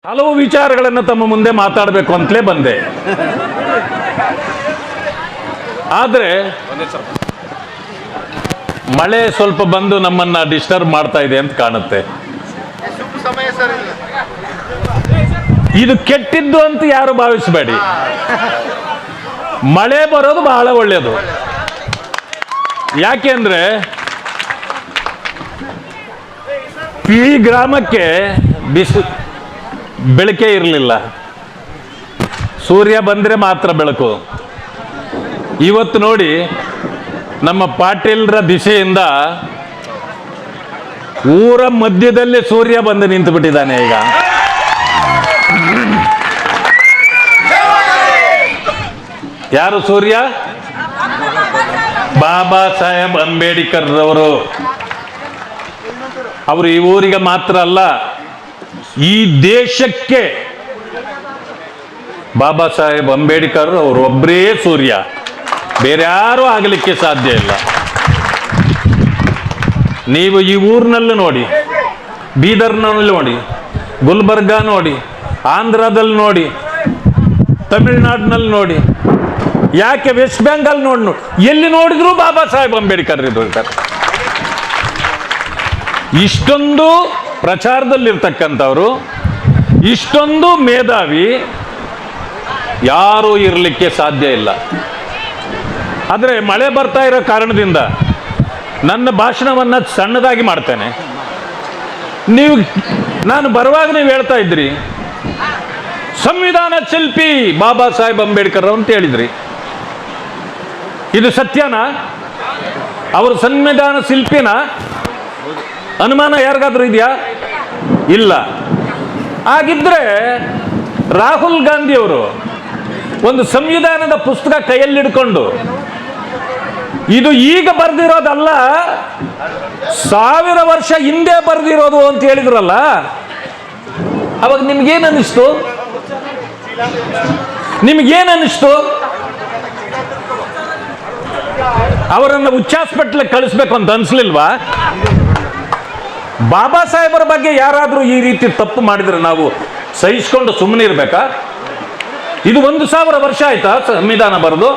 ಹಲವು ವಿಚಾರಗಳನ್ನು ತಮ್ಮ ಮುಂದೆ ಮಾತಾಡಬೇಕು ಅಂತಲೇ ಬಂದೆ. ಆದರೆ ಮಳೆ ಸ್ವಲ್ಪ ಬಂದು ನಮ್ಮನ್ನ ಡಿಸ್ಟರ್ಬ್ ಮಾಡ್ತಾ ಇದೆ ಅಂತ ಕಾಣುತ್ತೆ. ಇದು ಕೆಟ್ಟಿದ್ದು ಅಂತ ಯಾರು ಭಾವಿಸಬೇಡಿ. ಮಳೆ ಬರೋದು ಬಹಳ ಒಳ್ಳೆಯದು. ಯಾಕೆಂದ್ರೆ ಈ ಗ್ರಾಮಕ್ಕೆ ಬೆಳಕೇ ಇರಲಿಲ್ಲ. ಸೂರ್ಯ ಬಂದ್ರೆ ಮಾತ್ರ ಬೆಳಕು. ಇವತ್ತು ನೋಡಿ, ನಮ್ಮ ಪಾಟೀಲ್ರ ದಿಶೆಯಿಂದ ಊರ ಮಧ್ಯದಲ್ಲಿ ಸೂರ್ಯ ಬಂದು ನಿಂತು ಬಿಟ್ಟಿದ್ದಾನೆ. ಈಗ ಯಾರು ಸೂರ್ಯ? ಬಾಬಾ ಸಾಹೇಬ್ ಅಂಬೇಡ್ಕರ್ ರವರು. ಅವರು ಈ ಊರಿಗೆ ಮಾತ್ರ ಅಲ್ಲ, ಈ ದೇಶಕ್ಕೆ ಬಾಬಾ ಸಾಹೇಬ್ ಅಂಬೇಡ್ಕರ್ ಅವರು ಒಬ್ಬರೇ ಸೂರ್ಯ, ಬೇರೆ ಯಾರೂ ಆಗಲಿಕ್ಕೆ ಸಾಧ್ಯ ಇಲ್ಲ. ನೀವು ಈ ಊರಿನಲ್ಲಿ ನೋಡಿ, ಬೀದರ್ನಲ್ಲಿ ನೋಡಿ, ಗುಲ್ಬರ್ಗ ನೋಡಿ, ಆಂಧ್ರದಲ್ಲಿ ನೋಡಿ, ತಮಿಳುನಾಡಿನಲ್ಲಿ ನೋಡಿ, ಯಾಕೆ ವೆಸ್ಟ್ ಬೆಂಗಾಲ್ ನೋಡಿ, ಎಲ್ಲಿ ನೋಡಿದ್ರು ಬಾಬಾ ಸಾಹೇಬ್ ಅಂಬೇಡ್ಕರ್ ಇದ್ದಾರೆ. ಇಷ್ಟೊಂದು ಪ್ರಚಾರದಲ್ಲಿರ್ತಕ್ಕಂಥವ್ರು, ಇಷ್ಟೊಂದು ಮೇಧಾವಿ ಯಾರೂ ಇರಲಿಕ್ಕೆ ಸಾಧ್ಯ ಇಲ್ಲ. ಆದರೆ ಮಳೆ ಬರ್ತಾ ಇರೋ ಕಾರಣದಿಂದ ನನ್ನ ಭಾಷಣವನ್ನು ಸಣ್ಣದಾಗಿ ಮಾಡ್ತೇನೆ. ನಾನು ಬರುವಾಗ ನೀವು ಹೇಳ್ತಾ ಇದ್ರಿ, ಸಂವಿಧಾನ ಶಿಲ್ಪಿ ಬಾಬಾ ಸಾಹೇಬ್ ಅಂಬೇಡ್ಕರ್ ಅಂತ ಹೇಳಿದ್ರಿ. ಇದು ಸತ್ಯನಾ? ಅವರು ಸಂವಿಧಾನ ಶಿಲ್ಪಿನ? ಅನುಮಾನ ಯಾರಿಗಾದ್ರೂ ಇದೆಯಾ? ಇಲ್ಲ. ಆಗಿದ್ರೆ ರಾಹುಲ್ ಗಾಂಧಿ ಅವರು ಒಂದು ಸಂವಿಧಾನದ ಪುಸ್ತಕ ಕೈಯಲ್ಲಿ ಹಿಡ್ಕೊಂಡು, ಇದು ಈಗ ಬರೆದಿರೋದಲ್ಲ, 1000 ವರ್ಷ ಹಿಂದೆ ಬರೆದಿರೋದು ಅಂತ ಹೇಳಿದ್ರಲ್ಲ, ಅವಾಗ ನಿಮ್ಗೇನಿಸ್ತು? ನಿಮ್ಗೇನಿಸ್ತು? ಅವರನ್ನು ಹುಚ್ಚಾಸ್ಪಟ್ಲಿಗೆ ಕಳಿಸ್ಬೇಕು ಅಂತ ಅನ್ಸ್ಲಿಲ್ವಾ? ಬಾಬಾ ಸಾಹೇಬರ ಬಗ್ಗೆ ಯಾರಾದರೂ ಈ ರೀತಿ ತಪ್ಪು ಮಾಡಿದ್ರೆ ನಾವು ಸಹಿಸ್ಕೊಂಡು ಸುಮ್ಮನೆ ಇರ್ಬೇಕಾ? ಇದು 1000 ವರ್ಷ ಆಯ್ತಾ ಸಂವಿಧಾನ ಬರೆದು?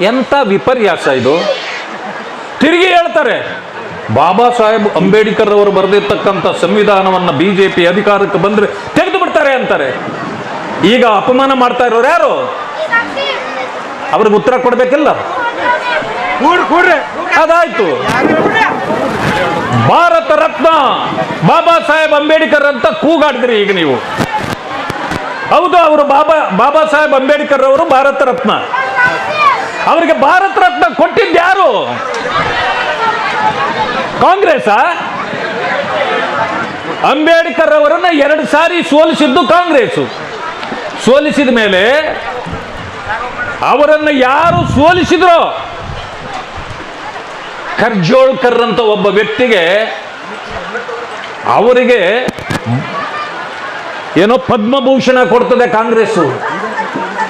ಎಂಥ ವಿಪರ್ಯಾಸ ಇದು! ತಿರುಗಿ ಹೇಳ್ತಾರೆ, ಬಾಬಾ ಸಾಹೇಬ್ ಅಂಬೇಡ್ಕರ್ ಅವರು ಬರೆದಿರ್ತಕ್ಕಂಥ ಸಂವಿಧಾನವನ್ನು ಬಿಜೆಪಿ ಅಧಿಕಾರಕ್ಕೆ ಬಂದ್ರೆ ತೆಗೆದು ಬಿಡ್ತಾರೆ ಅಂತಾರೆ. ಈಗ ಅಪಮಾನ ಮಾಡ್ತಾ ಇರೋರು ಯಾರು? ಅವ್ರಿಗೆ ಉತ್ತರ ಕೊಡ್ಬೇಕಿಲ್ಲ? ಅದಾಯ್ತು. ಭಾರತ ರತ್ನ ಬಾಬಾ ಸಾಹೇಬ್ ಅಂಬೇಡ್ಕರ್ ಅಂತ ಕೂಗಾಡಿದ್ರಿ ಈಗ ನೀವು. ಹೌದು, ಅವರು ಬಾಬಾ ಸಾಹೇಬ್ ಅಂಬೇಡ್ಕರ್ ಅವರು ಭಾರತ ರತ್ನ. ಅವರಿಗೆ ಭಾರತ ರತ್ನ ಕೊಟ್ಟಿದ್ಯಾರು? ಕಾಂಗ್ರೆಸ್. ಅಂಬೇಡ್ಕರ್ ಅವರನ್ನ 2 ಸಾರಿ ಸೋಲಿಸಿದ್ದು ಕಾಂಗ್ರೆಸ್. ಸೋಲಿಸಿದ ಮೇಲೆ ಅವರನ್ನು ಯಾರು ಸೋಲಿಸಿದ್ರು? ಖರ್ಜೋಳ್ಕರ್ ಅಂತ ಒಬ್ಬ ವ್ಯಕ್ತಿಗೆ ಅವರಿಗೆ ಏನೋ ಪದ್ಮಭೂಷಣ ಕೊಡ್ತದೆ ಕಾಂಗ್ರೆಸ್.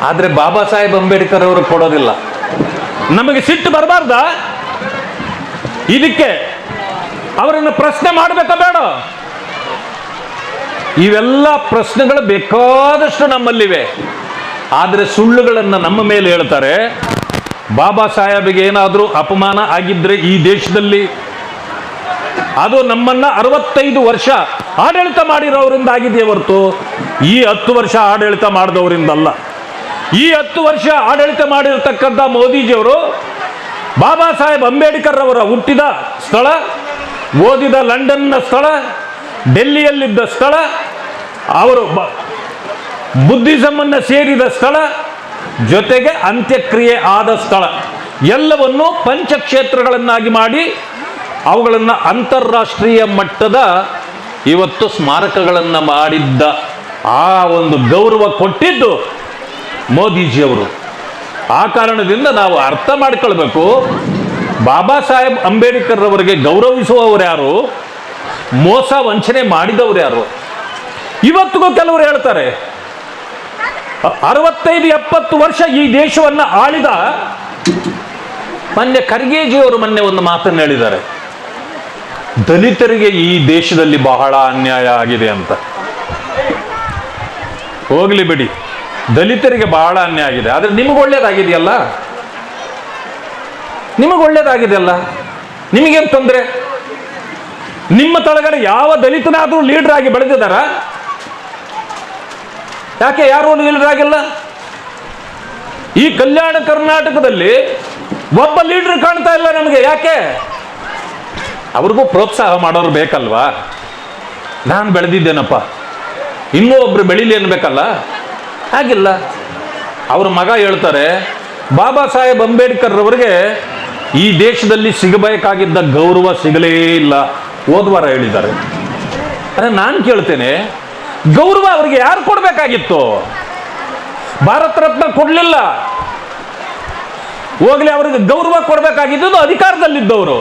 ಆದ್ರೆ ಬಾಬಾ ಸಾಹೇಬ್ ಅಂಬೇಡ್ಕರ್ ಅವರು ಕೊಡೋದಿಲ್ಲ. ನಮಗೆ ಸಿಟ್ಟು ಬರಬಾರ್ದ? ಇದಕ್ಕೆ ಅವರನ್ನು ಪ್ರಶ್ನೆ ಮಾಡಬೇಕಾ ಬೇಡ? ಇವೆಲ್ಲ ಪ್ರಶ್ನೆಗಳು ಬೇಕಾದಷ್ಟು ನಮ್ಮಲ್ಲಿವೆ. ಆದರೆ ಸುಳ್ಳುಗಳನ್ನು ನಮ್ಮ ಮೇಲೆ ಹೇಳ್ತಾರೆ. ಬಾಬಾ ಸಾಹೇಬ್ಗೆ ಏನಾದರೂ ಅಪಮಾನ ಆಗಿದ್ರೆ ಈ ದೇಶದಲ್ಲಿ, ಅದು ನಮ್ಮನ್ನ 65 ವರ್ಷ ಆಡಳಿತ ಮಾಡಿರೋರಿಂದ ಆಗಿದೆಯೇ ಹೊರತು ಈ 10 ವರ್ಷ ಆಡಳಿತ ಮಾಡಿದವರಿಂದಲ್ಲ. ಈ 10 ವರ್ಷ ಆಡಳಿತ ಮಾಡಿರ್ತಕ್ಕಂಥ ಮೋದಿಜಿಯವರು ಬಾಬಾ ಸಾಹೇಬ್ ಅಂಬೇಡ್ಕರ್ ಅವರ ಹುಟ್ಟಿದ ಸ್ಥಳ, ಓದಿದ ಲಂಡನ್ನ ಸ್ಥಳ, ಡೆಲ್ಲಿಯಲ್ಲಿದ್ದ ಸ್ಥಳ, ಅವರು ಬುದ್ಧಿಸಮ್ ಅನ್ನು ಸೇರಿದ ಸ್ಥಳ, ಜೊತೆಗೆ ಅಂತ್ಯಕ್ರಿಯೆ ಆದ ಸ್ಥಳ ಎಲ್ಲವನ್ನು ಪಂಚಕ್ಷೇತ್ರಗಳನ್ನಾಗಿ ಮಾಡಿ ಅವುಗಳನ್ನು ಅಂತಾರಾಷ್ಟ್ರೀಯ ಮಟ್ಟದ ಇವತ್ತು ಸ್ಮಾರಕಗಳನ್ನು ಮಾಡಿದ್ದ ಆ ಒಂದು ಗೌರವ ಕೊಟ್ಟಿದ್ದು ಮೋದಿಜಿಯವರು. ಆ ಕಾರಣದಿಂದ ನಾವು ಅರ್ಥ ಮಾಡಿಕೊಳ್ಬೇಕು, ಬಾಬಾ ಸಾಹೇಬ್ ಅಂಬೇಡ್ಕರ್ ಅವರಿಗೆ ಗೌರವಿಸುವವರು ಯಾರು, ಮೋಸ ವಂಚನೆ ಮಾಡಿದವರು ಯಾರು? ಇವತ್ತಿಗೂ ಕೆಲವರು ಹೇಳ್ತಾರೆ 65-70 ವರ್ಷ ಈ ದೇಶವನ್ನು ಆಳಿದ ಮೊನ್ನೆ ಖರ್ಗೆಜಿಯವರು ಒಂದು ಮಾತನ್ನು ಹೇಳಿದ್ದಾರೆ, ದಲಿತರಿಗೆ ಈ ದೇಶದಲ್ಲಿ ಬಹಳ ಅನ್ಯಾಯ ಆಗಿದೆ ಅಂತ. ಹೋಗ್ಲಿ ಬಿಡಿ, ದಲಿತರಿಗೆ ಬಹಳ ಅನ್ಯಾಯ ಆಗಿದೆ. ಆದರೆ ನಿಮಗೆ ಒಳ್ಳೇದಾಗಿದೆಯಲ್ಲ, ನಿಮಗೆ ಒಳ್ಳೇದಾಗಿದೆಯಲ್ಲ, ನಿಮಗೇನು ತೊಂದರೆ? ನಿಮ್ಮ ತಳಗಡೆ ಯಾವ ದಲಿತನಾದರೂ ಲೀಡರ್ ಆಗಿ ಬೆಳೆದಿದ್ದಾರ? ಯಾಕೆ ಯಾರೂ ಲೀಡರ್ ಆಗಿಲ್ಲ? ಈ ಕಲ್ಯಾಣ ಕರ್ನಾಟಕದಲ್ಲಿ ಒಬ್ಬ ಲೀಡರ್ ಕಾಣ್ತಾ ಇಲ್ಲ ನಮಗೆ. ಯಾಕೆ? ಅವ್ರಿಗೂ ಪ್ರೋತ್ಸಾಹ ಮಾಡೋರು ಬೇಕಲ್ವಾ? ನಾನು ಬೆಳೆದಿದ್ದೇನಪ್ಪ, ಇನ್ನೂ ಒಬ್ರು ಬೆಳೀಲಿ ಅನ್ಬೇಕಲ್ಲ. ಹಾಗಿಲ್ಲ. ಅವ್ರ ಮಗ ಹೇಳ್ತಾರೆ, ಬಾಬಾ ಸಾಹೇಬ್ ಅಂಬೇಡ್ಕರ್ ಅವರಿಗೆ ಈ ದೇಶದಲ್ಲಿ ಸಿಗಬೇಕಾಗಿದ್ದ ಗೌರವ ಸಿಗಲೇ ಇಲ್ಲ, ಹೋದ್ವಾರ ಹೇಳಿದ್ದಾರೆ. ಅದೇ ನಾನು ಕೇಳ್ತೇನೆ, ಗೌರವ ಅವರಿಗೆ ಯಾರು ಕೊಡಬೇಕಾಗಿತ್ತು? ಭಾರತ ರತ್ನ ಕೊಡಲಿಲ್ಲ. ಹೋಗ್ಲಿ, ಅವ್ರಿಗೆ ಗೌರವ ಕೊಡಬೇಕಾಗಿದ್ದು ಅಧಿಕಾರದಲ್ಲಿದ್ದವರು.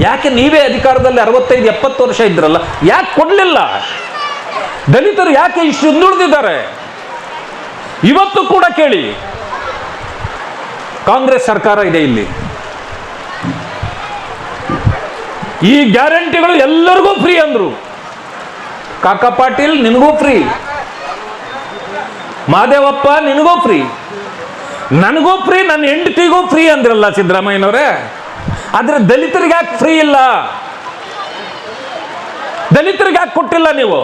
ಯಾಕೆ ನೀವೇ ಅಧಿಕಾರದಲ್ಲಿ 65-70 ವರ್ಷ ಇದ್ರಲ್ಲ, ಯಾಕೆ ಕೊಡಲಿಲ್ಲ? ದಲಿತರು ಯಾಕೆ ಇಷ್ಟು ಹಿಂದುಳಿದಿದ್ದಾರೆ? ಇವತ್ತು ಕೂಡ ಕೇಳಿ, ಕಾಂಗ್ರೆಸ್ ಸರ್ಕಾರ ಇದೆ ಇಲ್ಲಿ. ಈ ಗ್ಯಾರಂಟಿಗಳು ಎಲ್ಲರಿಗೂ ಫ್ರೀ ಅಂದ್ರು. ಕಾಕಾ ಪಾಟೀಲ್ ನಿನಗೂ ಫ್ರೀ, ಮಾದೇವಪ್ಪ ನಿನಗೂ ಫ್ರೀ, ನನಗೂ ಫ್ರೀ, ನನ್ನ ಹೆಂಡತಿಗೂ ಫ್ರೀ ಅಂದ್ರಲ್ಲ ಸಿದ್ದರಾಮಯ್ಯನವರೇ. ಆದ್ರೆ ದಲಿತರಿಗೆ ಯಾಕೆ ಫ್ರೀ ಇಲ್ಲ? ದಲಿತರಿಗೆ ಯಾಕೆ ಕೊಟ್ಟಿಲ್ಲ ನೀವು?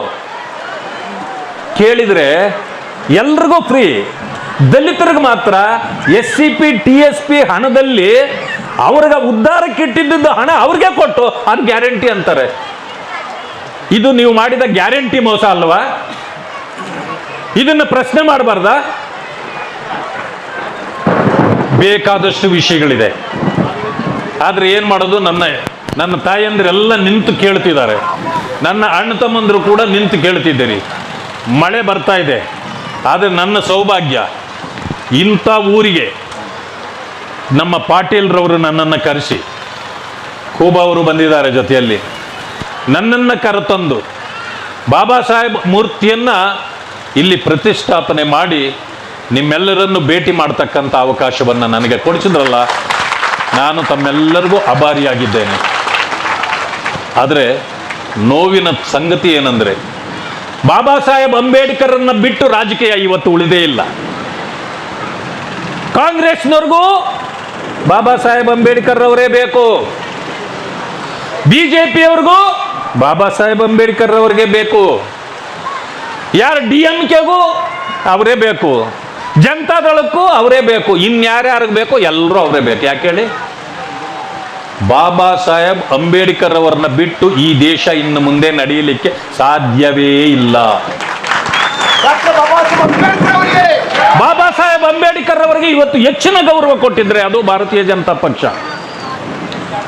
ಕೇಳಿದ್ರೆ ಎಲ್ರಿಗೂ ಫ್ರೀ, ದಲಿತರಿಗೆ ಮಾತ್ರ SCP TSP ಹಣದಲ್ಲಿ ಅವ್ರಿಗೆ ಉದ್ಧಾರಕ್ಕೆ ಇಟ್ಟಿದ್ದ ಹಣ ಅವ್ರಿಗೆ ಕೊಟ್ಟು ಅದು ಗ್ಯಾರಂಟಿ ಅಂತಾರೆ. ಇದು ನೀವು ಮಾಡಿದ ಗ್ಯಾರಂಟಿ ಮೋಸ ಅಲ್ವಾ? ಇದನ್ನು ಪ್ರಶ್ನೆ ಮಾಡಬಾರ್ದ? ಬೇಕಾದಷ್ಟು ವಿಷಯಗಳಿದೆ, ಆದ್ರೆ ಏನ್ ಮಾಡೋದು? ನನ್ನ ತಾಯಂದಿರೆಲ್ಲ ನಿಂತು ಕೇಳ್ತಿದ್ದಾರೆ, ನನ್ನ ಅಣ್ಣ ತಮ್ಮಂದರು ಕೂಡ ನಿಂತು ಕೇಳ್ತಿದ್ದೀರಿ. ಮಳೆ ಬರ್ತಾ ಇದೆ, ಆದರೆ ನನ್ನ ಸೌಭಾಗ್ಯ, ಇಂಥ ಊರಿಗೆ ನಮ್ಮ ಪಾಟೀಲ್ರವರು ನನ್ನನ್ನು ಕರೆಸಿ, ಖೂಬಾ ಅವರು ಬಂದಿದ್ದಾರೆ ಜೊತೆಯಲ್ಲಿ, ನನ್ನನ್ನು ಕರೆತಂದು ಬಾಬಾ ಸಾಹೇಬ್ ಮೂರ್ತಿಯನ್ನು ಇಲ್ಲಿ ಪ್ರತಿಷ್ಠಾಪನೆ ಮಾಡಿ ನಿಮ್ಮೆಲ್ಲರನ್ನು ಭೇಟಿ ಮಾಡ್ತಕ್ಕಂಥ ಅವಕಾಶವನ್ನು ನನಗೆ ಕೊಡಿಸಿದ್ರಲ್ಲ, ನಾನು ತಮ್ಮೆಲ್ಲರಿಗೂ ಆಭಾರಿಯಾಗಿದ್ದೇನೆ. ಆದರೆ ನೋವಿನ ಸಂಗತಿ ಏನಂದರೆ, ಬಾಬಾ ಸಾಹೇಬ್ ಅಂಬೇಡ್ಕರನ್ನ ಬಿಟ್ಟು ರಾಜಕೀಯ ಇವತ್ತು ಉಳಿದೇ ಇಲ್ಲ. ಕಾಂಗ್ರೆಸ್ನವ್ರಿಗೂ ಬಾಬಾ ಸಾಹೇಬ್ ಅಂಬೇಡ್ಕರ್ ಅವರೇ ಬೇಕು, BJPಯವ್ರಿಗೂ ಬಾಬಾ ಸಾಹೇಬ್ ಅಂಬೇಡ್ಕರ್ ಅವರಿಗೆ ಬೇಕು, ಯಾರು DMKಗೂ ಅವರೇ ಬೇಕು, ಜನತಾದಳಕ್ಕೂ ಅವರೇ ಬೇಕು, ಇನ್ಯಾರ್ಯಾರಿಗೆ ಬೇಕು ಎಲ್ಲರೂ ಅವರೇ ಬೇಕು. ಯಾಕೆ ಹೇಳಿ? ಬಾಬಾ ಸಾಹೇಬ್ ಅಂಬೇಡ್ಕರ್ ಅವರನ್ನ ಬಿಟ್ಟು ಈ ದೇಶ ಇನ್ನು ಮುಂದೆ ನಡೆಯಲಿಕ್ಕೆ ಸಾಧ್ಯವೇ ಇಲ್ಲ. ಬಾಬಾ ಸಾಹೇಬ್ ಅಂಬೇಡ್ಕರ್ ಅವರಿಗೆ ಇವತ್ತು ಹೆಚ್ಚಿನ ಗೌರವ ಕೊಟ್ಟಿದ್ರೆ ಅದು ಭಾರತೀಯ ಜನತಾ ಪಕ್ಷ.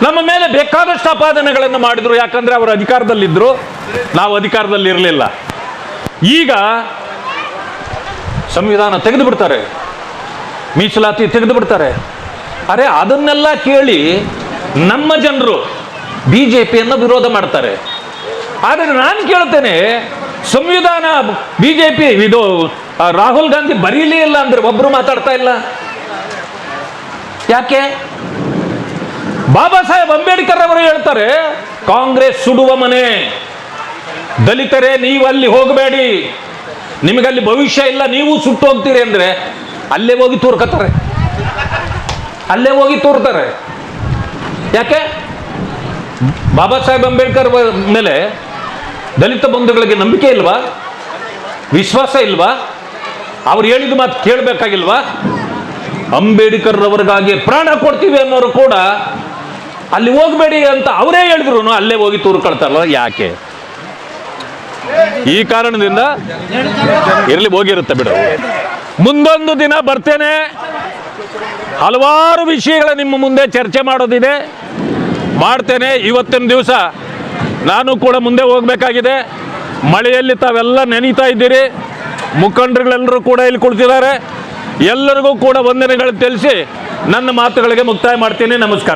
ನಮ್ಮ ಮೇಲೆ ಬೇಕಾದಷ್ಟು ಅಪಾದನೆಗಳನ್ನು ಮಾಡಿದ್ರು, ಯಾಕಂದ್ರೆ ಅವರು ಅಧಿಕಾರದಲ್ಲಿದ್ದರು, ನಾವು ಅಧಿಕಾರದಲ್ಲಿ ಇರಲಿಲ್ಲ. ಈಗ ಸಂವಿಧಾನ ತೆಗೆದು ಬಿಡ್ತಾರೆ, ಮೀಸಲಾತಿ ತೆಗೆದು ಬಿಡ್ತಾರೆ. ಅರೆ ಅದನ್ನೆಲ್ಲ ಕೇಳಿ ನಮ್ಮ ಜನರು BJPಯನ್ನು ವಿರೋಧ ಮಾಡ್ತಾರೆ. ಆದರೆ ನಾನು ಕೇಳ್ತೇನೆ, ಸಂವಿಧಾನ BJP ಇದು ರಾಹುಲ್ ಗಾಂಧಿ ಬರೀಲೇ ಇಲ್ಲ ಅಂದ್ರೆ ಒಬ್ರು ಮಾತಾಡ್ತಾ ಇಲ್ಲ. ಯಾಕೆ? ಬಾಬಾ ಸಾಹೇಬ್ ಅಂಬೇಡ್ಕರ್ ಅವರು ಹೇಳ್ತಾರೆ, ಕಾಂಗ್ರೆಸ್ ಸುಡುವ ಮನೆ, ದಲಿತರೇ ನೀವು ಅಲ್ಲಿ ಹೋಗಬೇಡಿ, ನಿಮಗಲ್ಲಿ ಭವಿಷ್ಯ ಇಲ್ಲ, ನೀವು ಸುಟ್ಟು ಹೋಗ್ತೀರಿ ಅಂದ್ರೆ ಅಲ್ಲೇ ಹೋಗಿ ತೂರ್ಕತ್ತಾರೆ, ಅಲ್ಲೇ ಹೋಗಿ ತೂರ್ತಾರೆ. ಯಾಕೆ? ಬಾಬಾ ಸಾಹೇಬ್ ಅಂಬೇಡ್ಕರ್ ಮೇಲೆ ದಲಿತ ಬಂಧುಗಳಿಗೆ ನಂಬಿಕೆ ಇಲ್ವಾ? ವಿಶ್ವಾಸ ಇಲ್ವಾ? ಅವ್ರು ಹೇಳಿದ ಮಾತು ಕೇಳಬೇಕಾಗಿಲ್ವಾ? ಅಂಬೇಡ್ಕರ್ ಅವರಿಗಾಗಿ ಪ್ರಾಣ ಕೊಡ್ತೀವಿ ಅನ್ನೋರು ಕೂಡ ಅಲ್ಲಿ ಹೋಗಬೇಡಿ ಅಂತ ಅವರೇ ಹೇಳಿದ್ರು, ಅಲ್ಲೇ ಹೋಗಿ ತೂರ್ಕೊಳ್ತಾರಲ್ಲ. ಯಾಕೆ? ಈ ಕಾರಣದಿಂದ ಇರಲಿ, ಹೋಗಿರುತ್ತೆ ಬಿಡು. ಮುಂದೊಂದು ದಿನ ಬರ್ತೇನೆ, ಹಲವಾರು ವಿಷಯಗಳ ನಿಮ್ಮ ಮುಂದೆ ಚರ್ಚೆ ಮಾಡೋದಿದೆ, ಮಾಡ್ತೇನೆ. ಇವತ್ತಿನ ದಿವಸ ನಾನು ಕೂಡ ಮುಂದೆ ಹೋಗಬೇಕಾಗಿದೆ. ಮಳೆಯಲ್ಲಿ ತಾವೆಲ್ಲ ನೆನೀತಾ ಇದ್ದೀರಿ, ಮುಖಂಡರುಗಳೆಲ್ಲರೂ ಕೂಡ ಇಲ್ಲಿ ಕುಳಿತಿದ್ದಾರೆ. ಎಲ್ಲರಿಗೂ ಕೂಡ ವಂದನೆಗಳು ತಿಳಿಸಿ ನನ್ನ ಮಾತುಗಳಿಗೆ ಮುಕ್ತಾಯ ಮಾಡ್ತೀನಿ. ನಮಸ್ಕಾರ.